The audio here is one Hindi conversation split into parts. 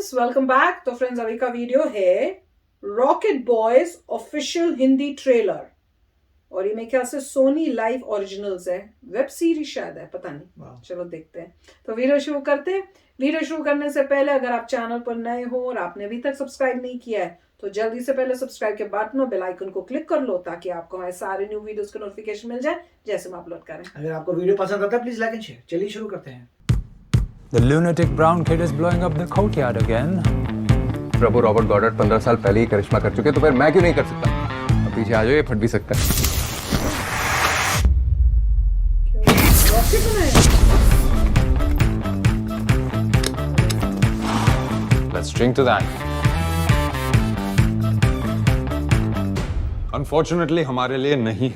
Friends, welcome back. तो फ्रेंड्स, अभी का वीडियो है rocket boys official Hindi trailer, और ये मेरे ख्याल से सोनी लाइव ओरिजिनल्स है, वेब सीरीज शायद है, पता नहीं। चलो देखते हैं। तो वीडियो शुरू करते हैं। वीडियो शुरू करने से पहले अगर आप चैनल पर नए हो और आपने अभी तक सब्सक्राइब नहीं किया है तो जल्दी से पहले सब्सक्राइब के बटन और बेल आइकन को क्लिक कर लो ताकि आपको हमारे सारे न्यू वीडियोस के नोटिफिकेशन मिल जाए जैसे हम अपलोड करें। अगर आपको वीडियो पसंद आता है प्लीज लाइक एंड शेयर। चलिए शुरू करते हैं। The lunatic brown kid is blowing up the courtyard again. प्रभु रॉबर्ट गॉडर्ड 15 साल पहले ही करिश्मा कर चुके, तो फिर मैं क्यों नहीं कर सकता? अब पीछे आ जाओ, ये फट भी सकता है। Let's drink to that. Unfortunately, हमारे लिए नहीं।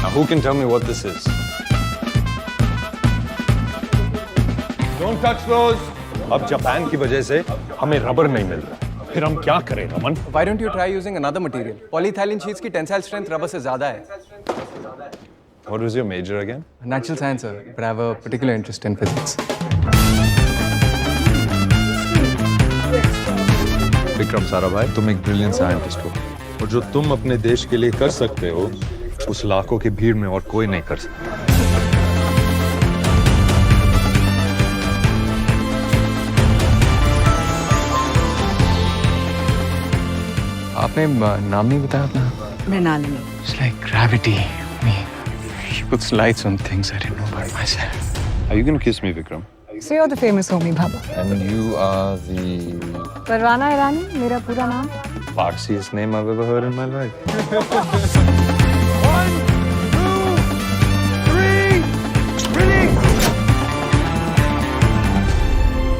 Now, who can tell me what this is? Don't touch those. अब जापान की वजह से हमें रबर नहीं मिल रहा, फिर हम क्या करें Raman? Why don't you try using another material? Polyethylene sheets की tensile strength रबर से ज़्यादा है। What was your major again? Natural science, sir, but I have a particular interest in physics. Vikram Sarabhai, तुम एक ब्रिलियंट साइंटिस्ट हो, और जो तुम अपने देश के लिए कर सकते हो उस लाखों की भीड़ में और कोई नहीं कर सकता। आपने नाम नहीं बताया अपना? Mrinalini. It's like gravity. She puts lights on things I didn't know about myself. Are you going to kiss me, Vikram? So you're the famous Homi Bhabha. And you are the परवाना ईरानी मेरा पूरा नाम। farciest name I've ever heard in my life.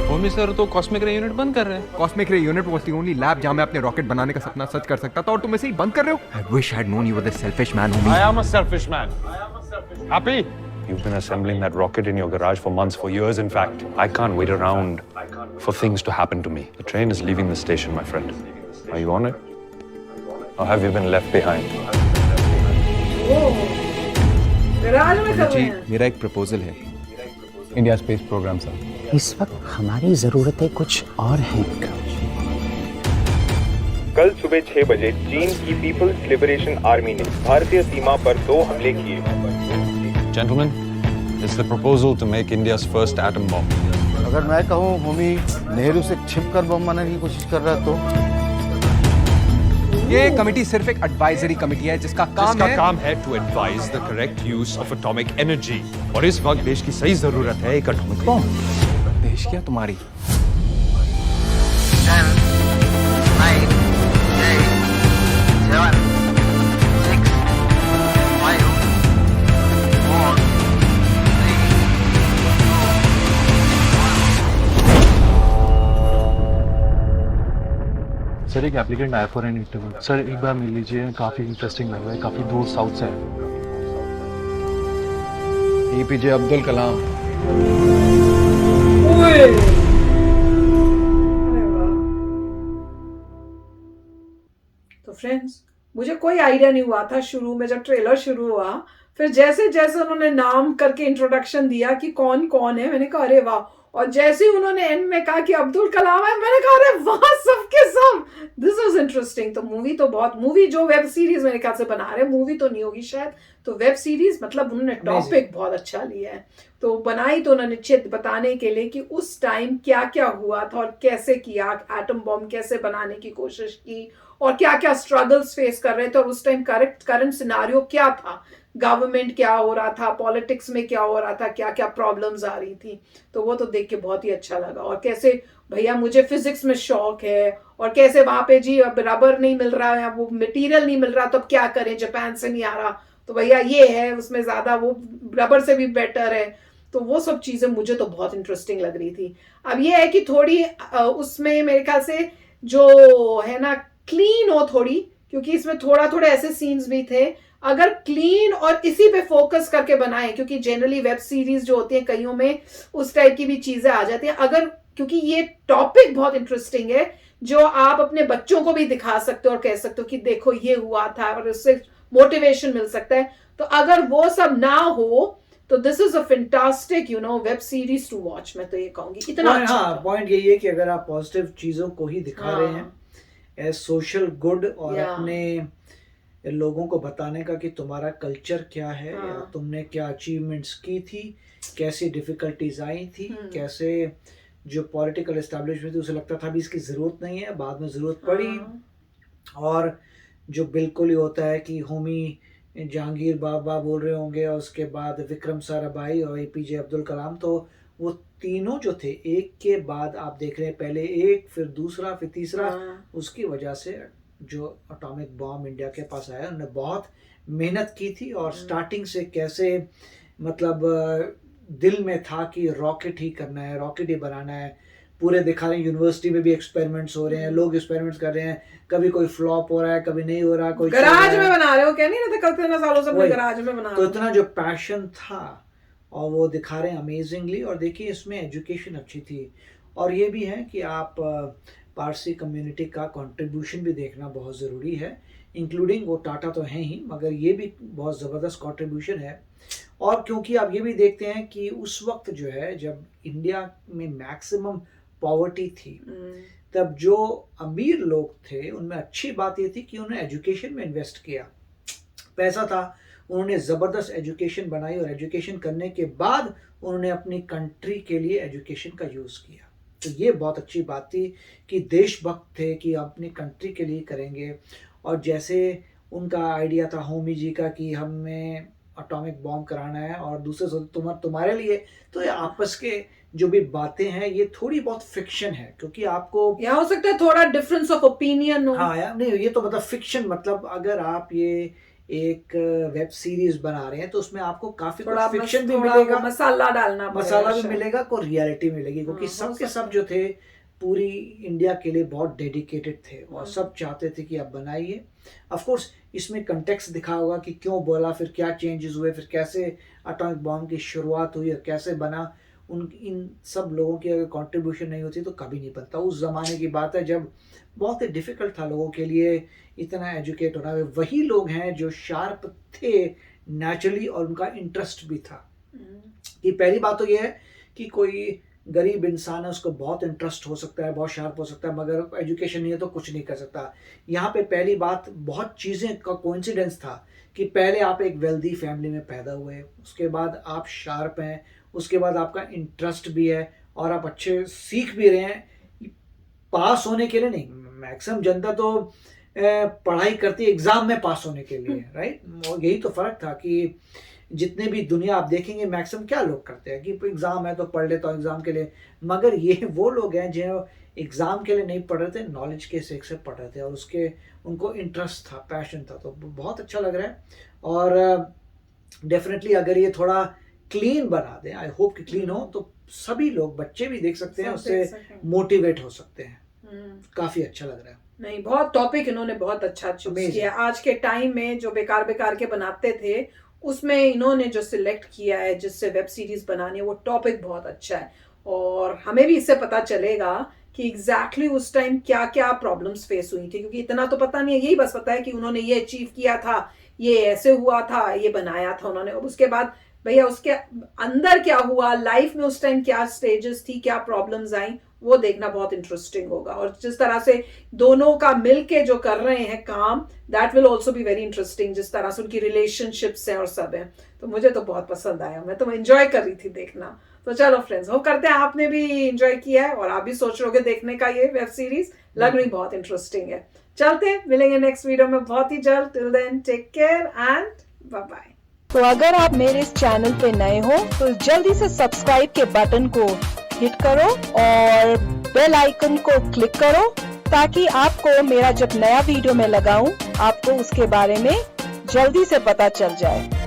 Homi sir तो कॉस्मिक रे यूनिट बंद कर रहे हैं। कॉस्मिक रे unit was the only lab जहां मैं अपने रॉकेट बनाने का सपना सच कर सकता था, और तुम इसे ही बंद कर रहे हो। I wish I'd known you were the selfish man, Homi. I am a selfish man. Happy? You've been assembling that rocket in your garage for months, for years, in fact. I can't wait around for things to happen to me. The train is leaving the station, my friend. Are you on it? Or have you been left behind? जी, मेरा एक प्रपोजल है। India space programme sir. इस वक्त हमारी जरूरतें कुछ और हैं। कल सुबह 6 बजे चीन की पीपल्स लिबरेशन आर्मी ने भारतीय सीमा पर 2 हमले किए। Gentlemen, it's the proposal to make India's first atom bomb. अगर मैं कहूँ होमी नेहरू से छिपकर बम बनाने की कोशिश कर रहा है तो ये कमेटी सिर्फ एक एडवाइजरी कमेटी है जिसका काम है to advise the correct use of atomic energy. और इस वक्त देश की सही जरूरत है एक एटॉमिक बॉम्ब। देश क्या तुम्हारी? 10, 9, 8, 7, 6, 5, 4, 3, सर एक एप्लीकेंट आया फॉर एन इंटरव्यू। सर एक बार मिल लीजिए, काफ़ी इंटरेस्टिंग लग रहा है, काफ़ी दूर साउथ से है। एपीजे अब्दुल कलाम। तो फ्रेंड्स, मुझे कोई आइडिया नहीं हुआ था शुरू में जब ट्रेलर शुरू हुआ, फिर जैसे जैसे उन्होंने नाम करके इंट्रोडक्शन दिया कि कौन कौन है, मैंने कहा अरे वाह, और जैसे ही उन्होंने एंड में कहा कि अब्दुल कलाम है, मैंने कहा अरे वाह, सबके सब, दिस वाज इंटरेस्टिंग। तो मूवी जो वेब सीरीज मेरे ख्याल से बना रहे, मूवी तो नहीं होगी शायद, तो वेब सीरीज, मतलब उन्होंने टॉपिक बहुत अच्छा लिया है। तो बनाई तो उन्होंने चित बताने के लिए कि उस टाइम क्या क्या हुआ था और कैसे किया, एटम बॉम्ब कैसे बनाने की कोशिश की और क्या क्या स्ट्रगल्स फेस कर रहे थे, और उस टाइम करंट सिनारियो क्या था, गवर्नमेंट क्या हो रहा था, पॉलिटिक्स में क्या हो रहा था, क्या क्या प्रॉब्लम्स आ रही थी। तो वो तो देख के बहुत ही अच्छा लगा। और कैसे भैया मुझे फिजिक्स में शौक है, और कैसे वहां पे जी अब रबर नहीं मिल रहा है, वो मटेरियल नहीं मिल रहा, तो अब क्या करें, जापान से नहीं आ रहा, तो भैया ये है, उसमें ज्यादा वो रबर से भी बेटर है। तो वो सब चीजें मुझे तो बहुत इंटरेस्टिंग लग रही थी। अब ये है कि थोड़ी उसमें मेरे ख्याल से जो है ना क्लीन हो थोड़ी, क्योंकि इसमें थोड़ा थोड़े ऐसे सीन्स भी थे, अगर क्लीन और इसी पे फोकस करके बनाए, क्योंकि जनरली वेब सीरीज जो होती है कईयों में उस टाइप की भी चीजें आ जाती हैं, अगर क्योंकि ये टॉपिक बहुत इंटरेस्टिंग है जो आप अपने बच्चों को भी दिखा सकते हो और कह सकते हो कि देखो ये हुआ था और उससे मोटिवेशन मिल सकता है। तो अगर वो सब ना हो तो this is a fantastic web series to watch, मैं तो ये कहूंगी इतना अच्छा हाँ, था। पॉइंट यही है कि अगर आप पॉजिटिव चीजों को ही दिखा रहे हैं एज सोशल गुड, और Yeah. अपने लोगों को बताने का कि तुम्हारा कल्चर क्या है, या तुमने क्या अचीवमेंट्स की थी, कैसी डिफिकल्टीज आई थी, कैसे जो पॉलिटिकल एस्टैब्लिशमेंट थी उसे लगता था भी इसकी ज़रूरत नहीं है, बाद में ज़रूरत पड़ी, और जो बिल्कुल ही होता है कि होमी जहांगीर बाबा बोल रहे होंगे, और उसके बाद विक्रम साराभाई और एपीजे अब्दुल कलाम, तो वो तीनों जो थे एक के बाद आप देख रहे हैं, पहले एक, फिर दूसरा, फिर तीसरा, उसकी वजह से जो एटॉमिक बॉम्ब इंडिया के पास आया, उन्होंने बहुत मेहनत की थी, और स्टार्टिंग से कैसे मतलब दिल में था कि रॉकेट ही करना है, रॉकेट ही बनाना है, पूरे दिखा रहे हैं, यूनिवर्सिटी में भी एक्सपेरिमेंट्स हो रहे हैं, लोग एक्सपेरिमेंट्स कर रहे हैं, कभी कोई फ्लॉप हो रहा है, कभी नहीं हो रहा, कोई गराज में बना रहे हो, क्या नहीं रहता, कल इतने सालों से अपने गराज में बना तो इतना जो पैशन था, और वो दिखा रहे हैं अमेजिंगली। और देखिए इसमें एजुकेशन अच्छी थी, और ये भी है कि आप पारसी कम्युनिटी का कंट्रीब्यूशन भी देखना बहुत ज़रूरी है, इंक्लूडिंग वो टाटा तो हैं ही, मगर ये भी बहुत ज़बरदस्त कंट्रीब्यूशन है। और क्योंकि आप ये भी देखते हैं कि उस वक्त जो है जब इंडिया में मैक्सिमम पॉवर्टी थी, तब जो अमीर लोग थे उनमें अच्छी बात ये थी कि उन्होंने एजुकेशन में इन्वेस्ट किया, पैसा था, उन्होंने ज़बरदस्त एजुकेशन बनाई, और एजुकेशन करने के बाद उन्होंने अपनी कंट्री के लिए एजुकेशन का यूज़ किया। तो ये बहुत अच्छी बात थी कि देशभक्त थे कि अपनी कंट्री के लिए करेंगे। और जैसे उनका आइडिया था होमी जी का कि हमें एटॉमिक बॉम्ब कराना है, और दूसरे से तुम्हारे लिए, तो ये आपस के जो भी बातें हैं ये थोड़ी बहुत फिक्शन है, क्योंकि आपको या हो सकता है थोड़ा डिफरेंस ऑफ ओपिनियन हो। हाँ यार, नहीं ये तो मतलब फिक्शन, मतलब अगर आप ये एक वेब सीरीज बना रहे हैं तो उसमें आपको काफी कुछ फिक्शन भी मिलेगा, मसाला डालना, मसाला भी मिलेगा, को रियलिटी मिलेगी, क्योंकि सबके सब जो थे पूरी इंडिया के लिए बहुत डेडिकेटेड थे, और सब चाहते थे कि आप बनाइए। ऑफ कोर्स इसमें कंटेक्स्ट दिखा होगा कि क्यों बोला, फिर क्या चेंजेस हुए, फिर कैसे एटॉमिक बॉम्ब की शुरुआत हुई और कैसे बना। इन सब लोगों की अगर कंट्रीब्यूशन नहीं होती तो कभी नहीं बनता। उस ज़माने की बात है जब बहुत ही डिफ़िकल्ट था लोगों के लिए इतना एजुकेट होना। वही लोग हैं जो शार्प थे नेचुरली, और उनका इंटरेस्ट भी था। कि पहली बात तो ये है कि कोई गरीब इंसान है, उसको बहुत इंटरेस्ट हो सकता है, बहुत शार्प हो सकता है, मगर एजुकेशन नहीं है तो कुछ नहीं कर सकता। यहाँ पे पहली बात, बहुत चीज़ें का कोइंसिडेंस था कि पहले आप एक वेल्दी फैमिली में पैदा हुए, उसके बाद आप शार्प हैं, उसके बाद आपका इंटरेस्ट भी है, और आप अच्छे सीख भी रहे हैं। पास होने के लिए नहीं, मैक्सिमम जनता तो पढ़ाई करती है एग्ज़ाम में पास होने के लिए, राइट। और यही तो फ़र्क था कि जितने भी दुनिया आप देखेंगे मैक्सिमम क्या लोग करते हैं कि एग्ज़ाम है तो पढ़ लेता हूँ एग्ज़ाम के लिए, मगर ये वो लोग हैं जो एग्ज़ाम के लिए नहीं पढ़ रहे थे, नॉलेज के सेक से पढ़ रहे थे, और उसके उनको इंटरेस्ट था, पैशन था। तो बहुत अच्छा लग रहा है। और डेफिनेटली अगर ये थोड़ा क्लीन बना दें, आई होप कि क्लीन हो, तो सभी लोग, बच्चे भी देख सकते हैं, उससे मोटिवेट हो सकते हैं। काफ़ी अच्छा लग रहा है। नहीं, बहुत टॉपिक इन्होंने बहुत अच्छा चूज किया। आज के टाइम में जो बेकार के बनाते थे, उसमें इन्होंने जो सिलेक्ट किया है जिससे वेब सीरीज बनानी है, वो टॉपिक बहुत अच्छा है। और हमें भी इससे पता चलेगा कि एग्जैक्टली उस टाइम क्या क्या प्रॉब्लम्स फेस हुई थी, क्योंकि इतना तो पता नहीं है, यही बस पता है कि उन्होंने ये अचीव किया था, ये ऐसे हुआ था, ये बनाया था उन्होंने। और उसके बाद भैया उसके अंदर क्या हुआ, लाइफ में उस टाइम क्या स्टेजेस थी, क्या प्रॉब्लम्स आई, वो देखना बहुत इंटरेस्टिंग होगा। और जिस तरह से दोनों का मिलके जो कर रहे हैं काम, that will also be very interesting, जिस तरह से उनकी रिलेशनशिप्स हैं और सब हैं। तो मुझे तो बहुत पसंद आया, मैं तो एंजॉय कर रही थी देखना। तो चलो फ्रेंड्स, होप करते हैं आपने भी एंजॉय किया है और आप भी सोच रहे होगे देखने का। ये वेब सीरीज लग रही बहुत इंटरेस्टिंग है। चलते हैं, मिलेंगे नेक्स्ट वीडियो में बहुत ही जल्द। Till then take care and bye bye. तो अगर आप मेरे इस चैनल पे नए हो तो जल्दी से सब्सक्राइब के बटन को हिट करो और बेल आइकन को क्लिक करो, ताकि आपको मेरा जब नया वीडियो मैं लगाऊं आपको उसके बारे में जल्दी से पता चल जाए।